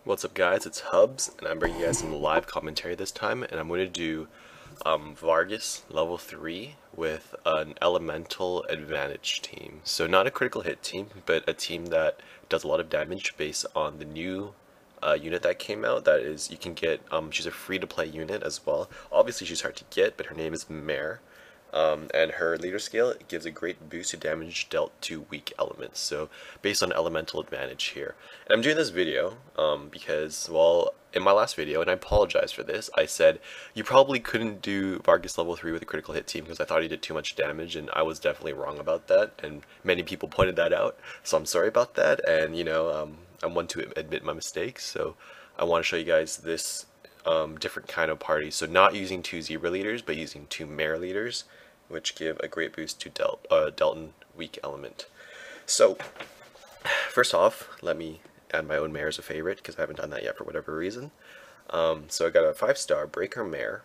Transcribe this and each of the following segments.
What's up guys, it's Hubs, and I'm bringing you guys some live commentary this time, and I'm going to do Vargas level 3 with an elemental advantage team. So not a critical hit team, but a team that does a lot of damage based on the new unit that came out. That is, you can get, she's a free to play unit as well. Obviously she's hard to get, but her name is Mare. And her leader scale gives a great boost to damage dealt to weak elements, so based on elemental advantage here. And I'm doing this video because, well, in my last video, and I apologize for this, I said you probably couldn't do Vargas level 3 with a critical hit team because I thought he did too much damage, and I was definitely wrong about that, and many people pointed that out, so I'm sorry about that, and I'm one to admit my mistakes, so I want to show you guys this different kind of party. So not using two zebra leaders, but using two mare leaders, which give a great boost to Delton weak element. So first off, let me add my own mare as a favorite because I haven't done that yet for whatever reason. So I got a 5-star Breaker Mare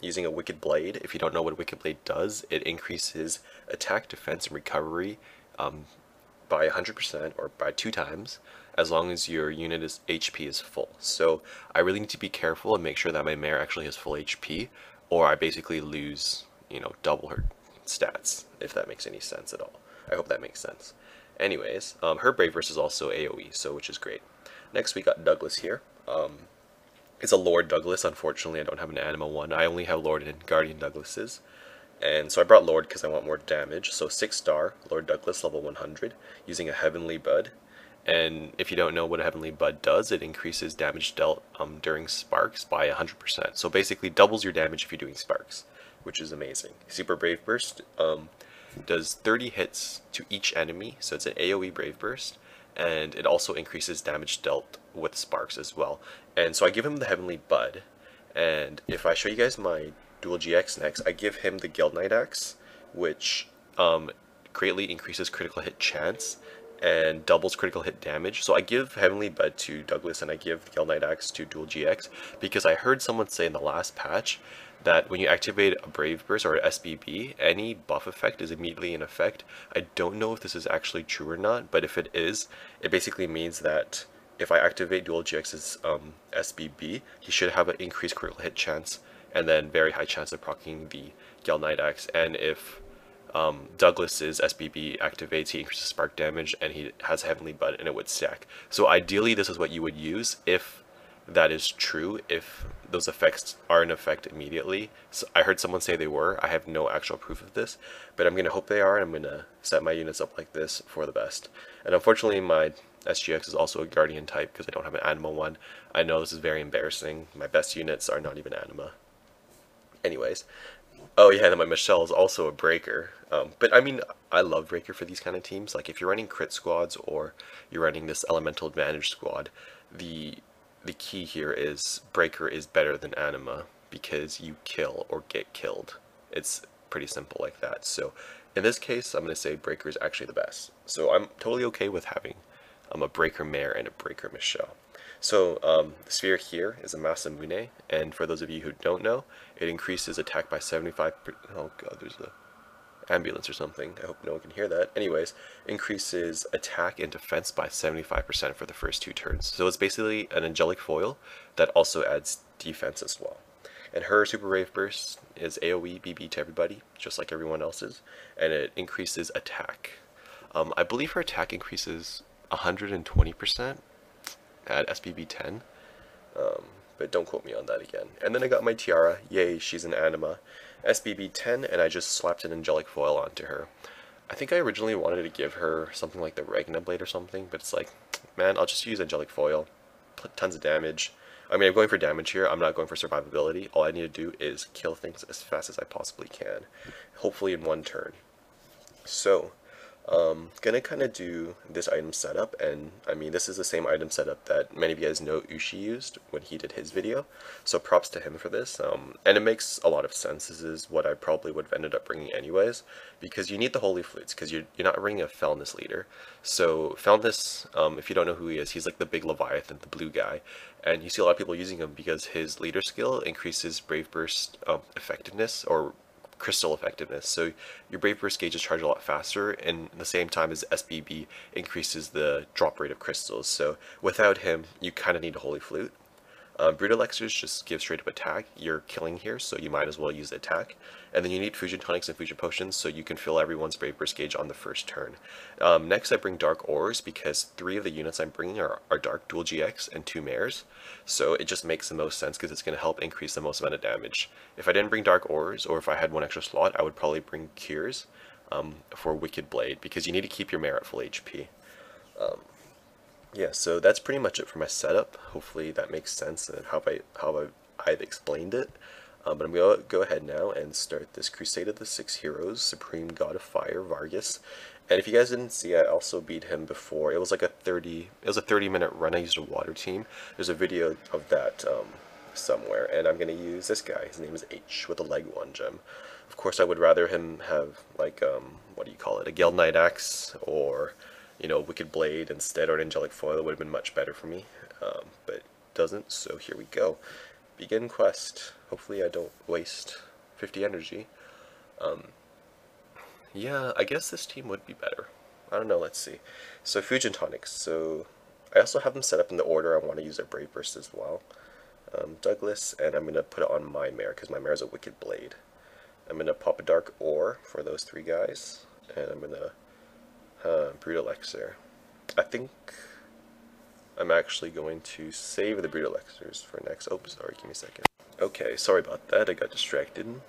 using a Wicked Blade. If you don't know what Wicked Blade does, it increases attack, defense, and recovery by 100% or by 2 times as long as your unit HP is full. So I really need to be careful and make sure that my mare actually has full HP, or I basically lose, double her stats, if that makes any sense at all. I hope that makes sense. Anyways, her Brave Burst is also AoE, so which is great. Next we got Douglas here. It's a Lord Douglas. Unfortunately, I don't have an Anima one. I only have Lord and Guardian Douglases. And so I brought Lord because I want more damage. So 6-star Lord Douglas, level 100, using a Heavenly Bud. And if you don't know what a Heavenly Bud does, it increases damage dealt during sparks by 100%. So basically doubles your damage if you're doing sparks, which is amazing. Super Brave Burst does 30 hits to each enemy, so it's an AoE Brave Burst, and it also increases damage dealt with sparks as well. And so I give him the Heavenly Bud, and if I show you guys my Dual GX next, I give him the Guild Knight Axe, which greatly increases critical hit chance and doubles critical hit damage. So I give Heavenly Bud to Douglas and I give Guild Knight Axe to Dual GX because I heard someone say in the last patch that when you activate a Brave Burst or an SBB, any buff effect is immediately in effect. I don't know if this is actually true or not, but if it is, it basically means that if I activate Dual GX's SBB, he should have an increased critical hit chance and then very high chance of proccing the Guild Knight Axe. And if Douglas's SBB activates, he increases spark damage and he has Heavenly Bud and it would stack. So ideally this is what you would use if that is true, if those effects are in effect immediately. So I heard someone say they were. I have no actual proof of this, but I'm going to hope they are, and I'm going to set my units up like this for the best. And unfortunately my SGX is also a Guardian type because I don't have an Anima one. I know this is very embarrassing. My best units are not even Anima. Anyways, oh yeah, and my Michelle is also a Breaker. But I mean, I love Breaker for these kind of teams. Like if you're running crit squads or you're running this elemental advantage squad, the key here is Breaker is better than Anima because you kill or get killed. It's pretty simple like that. So in this case, I'm going to say Breaker is actually the best. So I'm totally okay with having a Breaker Mare and a Breaker Michelle. So the sphere here is a Masamune, and for those of you who don't know, it increases attack by 75%. Oh god, there's a ambulance or something. I hope no one can hear that. Anyways, increases attack and defense by 75% for the first 2 turns. So it's basically an angelic foil that also adds defense as well. And her Super Brave Burst is AoE BB to everybody, just like everyone else's, and it increases attack. I believe her attack increases 120% at SBB 10, but don't quote me on that again. And then I got my Tiara. Yay, she's an Anima. SBB 10, and I just slapped an angelic foil onto her. I think I originally wanted to give her something like the Regna Blade or something, but it's like, man, I'll just use angelic foil. Tons of damage. I mean, I'm going for damage here. I'm not going for survivability. All I need to do is kill things as fast as I possibly can, hopefully in 1 turn. So gonna kind of do this item setup, and I mean this is the same item setup that many of you guys know Ushi used when he did his video, so props to him for this, and it makes a lot of sense. This is what I probably would have ended up bringing anyways, because you need the Holy Flutes, because you're not bringing a Felness leader. So Felness, if you don't know who he is, he's like the big Leviathan, the blue guy, and you see a lot of people using him because his leader skill increases Brave Burst effectiveness, or crystal effectiveness. So your Brave Burst gauge is charged a lot faster, and at the same time as SBB increases the drop rate of crystals. So without him, you kind of need a Holy Flute. Brute Elixirs just give straight up attack. You're killing here, so you might as well use the attack. And then you need Fusion Tonics and Fusion Potions, so you can fill everyone's Brave Burst gauge on the first turn. Next I bring Dark Ores, because 3 of the units I'm bringing are Dark, Dual GX, and 2 Mares. So it just makes the most sense, because it's going to help increase the most amount of damage. If I didn't bring Dark Ores, or if I had 1 extra slot, I would probably bring Cures for Wicked Blade, because you need to keep your Mare at full HP. Yeah, so that's pretty much it for my setup. Hopefully that makes sense and how I've explained it. But I'm going to go ahead now and start this Crusade of the Six Heroes, Supreme God of Fire, Vargas. And if you guys didn't see, I also beat him before. It was like a 30-minute run. I used a water team. There's a video of that somewhere, and I'm going to use this guy. His name is H with a leg 1 gem. Of course, I would rather him have, like, what do you call it, a Geld Knight Axe, or, you know, Wicked Blade instead, or an Angelic Foil. It would have been much better for me, but it doesn't, so here we go. Begin quest. Hopefully I don't waste 50 energy. Yeah, I guess this team would be better. I don't know, let's see. So Fusion Tonics, so I also have them set up in the order I want to use their Brave Burst as well. Douglas, and I'm going to put it on my Mare, because my Mare is a Wicked Blade. I'm going to pop a Dark Ore for those 3 guys, and I'm going to Brute Elixir. I think I'm actually going to save the Brute Elixirs for next. Oh, sorry, give me a second. Okay, sorry about that, I got distracted.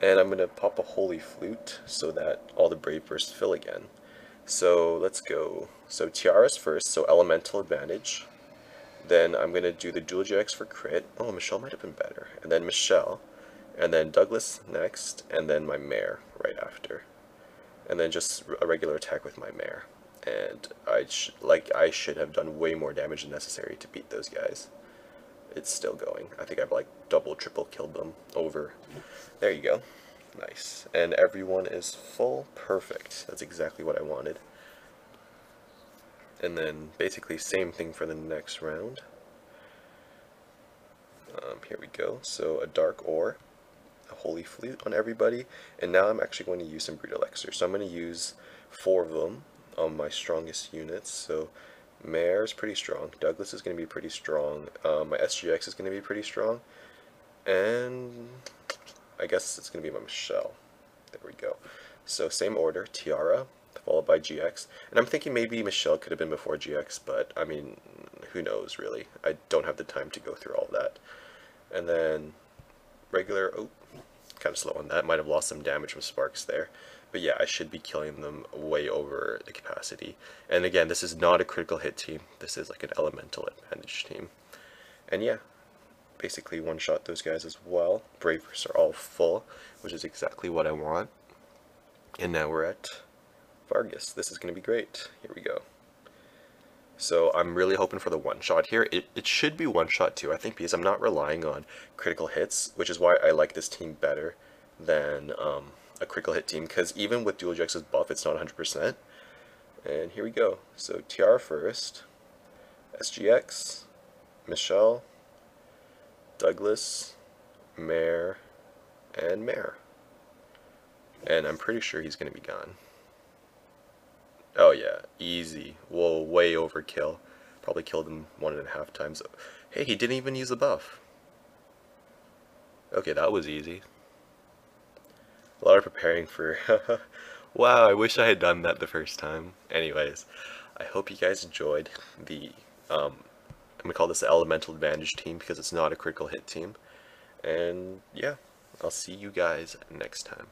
And I'm going to pop a Holy Flute so that all the Brave Bursts fill again. So let's go. So Tiara's first, so Elemental Advantage. Then I'm going to do the Dual GX for crit. Oh, Michelle might have been better. And then Michelle. And then Douglas next. And then my Mare right after. And then just a regular attack with my Mare. And I should have done way more damage than necessary to beat those guys. It's still going. I think I've like double, triple killed them over. There you go. Nice. And everyone is full. Perfect. That's exactly what I wanted. And then basically same thing for the next round. Here we go. So a Dark Ore, a Holy Flute on everybody, and now I'm actually going to use some Brute Elixir. So I'm going to use 4 of them on my strongest units. So Mare is pretty strong, Douglas is going to be pretty strong, my SGX is going to be pretty strong, and I guess it's going to be my Michelle. There we go. So same order, Tiara, followed by GX, and I'm thinking maybe Michelle could have been before GX, but I mean, who knows really. I don't have the time to go through all that. And then regular, oh, kind of slow on that, might have lost some damage from Sparks there. But yeah, I should be killing them way over the capacity. And again, this is not a critical hit team. This is like an elemental advantage team. And yeah, basically one-shot those guys as well. Bravers are all full, which is exactly what I want. And now we're at Vargas. This is going to be great. Here we go. So I'm really hoping for the one-shot here. It should be one-shot too, I think, because I'm not relying on critical hits, which is why I like this team better than a critical hit team, because even with Dual GX's buff, it's not 100%. And here we go. So Tiara first, SGX, Michelle, Douglas, Mare, and Mare. And I'm pretty sure he's going to be gone. Oh yeah, easy. Whoa, way overkill. Probably killed him 1.5 times. Hey, he didn't even use the buff. Okay, that was easy. A lot of preparing for... Wow, I wish I had done that the first time. Anyways, I hope you guys enjoyed the... I'm going to call this the Elemental Advantage team because it's not a critical hit team. And yeah, I'll see you guys next time.